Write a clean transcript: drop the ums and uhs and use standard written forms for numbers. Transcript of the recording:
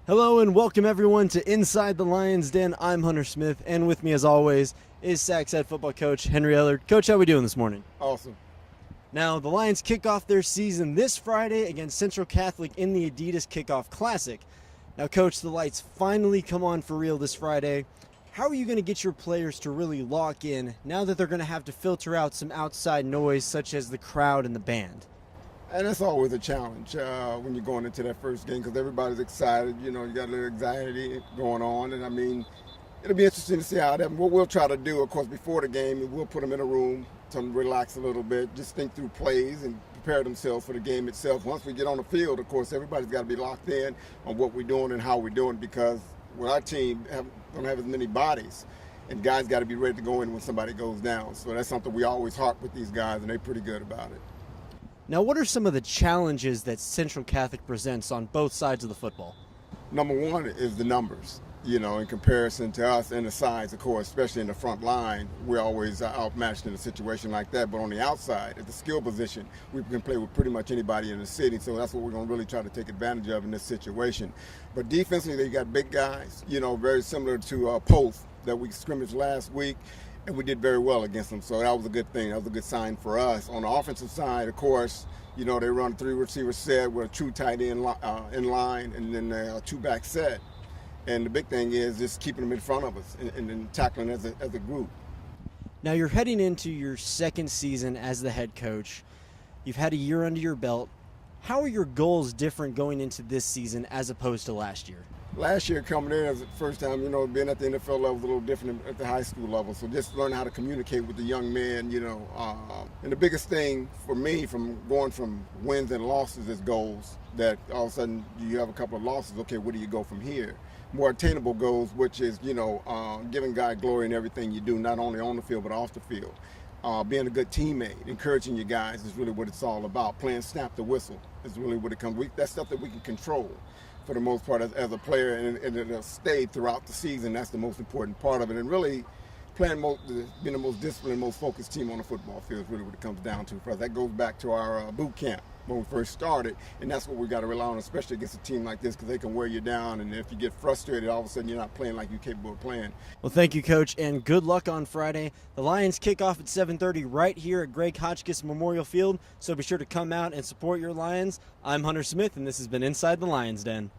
Hello and welcome everyone to Inside the Lions Den. I'm Hunter Smith, and with me as always is SACS head football coach Henry Ellard. Coach, how are we doing this morning? Awesome. Now, the Lions kick off their season this Friday against Central Catholic in the Adidas Kickoff Classic. Now, Coach, the lights finally come on for real this Friday. How are you going to get your players to really lock in now that they're going to have to filter out some outside noise such as the crowd and the band? And that's always a challenge when you're going into that first game because everybody's excited. You know, you got a little anxiety going on. And, I mean, it'll be interesting to see how that. What we'll try to do, of course, before the game, we'll put them in a room, tell them to relax a little bit, just think through plays and prepare themselves for the game itself. Once we get on the field, of course, everybody's got to be locked in on what we're doing and how we're doing because with our team, don't have as many bodies. And guys got to be ready to go in when somebody goes down. So that's something we always harp with these guys, and they're pretty good about it. Now, what are some of the challenges that Central Catholic presents on both sides of the football? Number one is the numbers, you know, in comparison to us and the size, of course, especially in the front line. We're always outmatched in a situation like that. But on the outside, at the skill position, we can play with pretty much anybody in the city. So that's what we're going to really try to take advantage of in this situation. But defensively, they got big guys, you know, very similar to Post that we scrimmaged last week. And we did very well against them, so that was a good thing. That was a good sign for us. On the offensive side, of course, you know, they run three receiver set with a true tight end in line and then a two-back set. And the big thing is just keeping them in front of us and tackling as a group. Now, you're heading into your second season as the head coach. You've had a year under your belt. How are your goals different going into this season as opposed to last year? Last year coming in as the first time, you know, being at the NFL level was a little different at the high school level. So just learning how to communicate with the young men, you know. And the biggest thing for me from going from wins and losses is goals. That all of a sudden you have a couple of losses. Okay, where do you go from here? More attainable goals, which is, you know, giving God glory in everything you do, not only on the field but off the field. Being a good teammate, encouraging your guys is really what it's all about. Playing snap the whistle is really what it comes. That's stuff that we can control for the most part as a player, and it'll stay throughout the season. That's the most important part of it. And really being the most disciplined, most focused team on the football field is really what it comes down to for us. That goes back to our boot camp when we first started, and that's what we got to rely on, especially against a team like this, because they can wear you down, and if you get frustrated, all of a sudden you're not playing like you're capable of playing. Well, thank you, Coach, and good luck on Friday. The Lions kick off at 7:30 right here at Greg Hotchkiss Memorial Field, so be sure to come out and support your Lions. I'm Hunter Smith, and this has been Inside the Lions Den.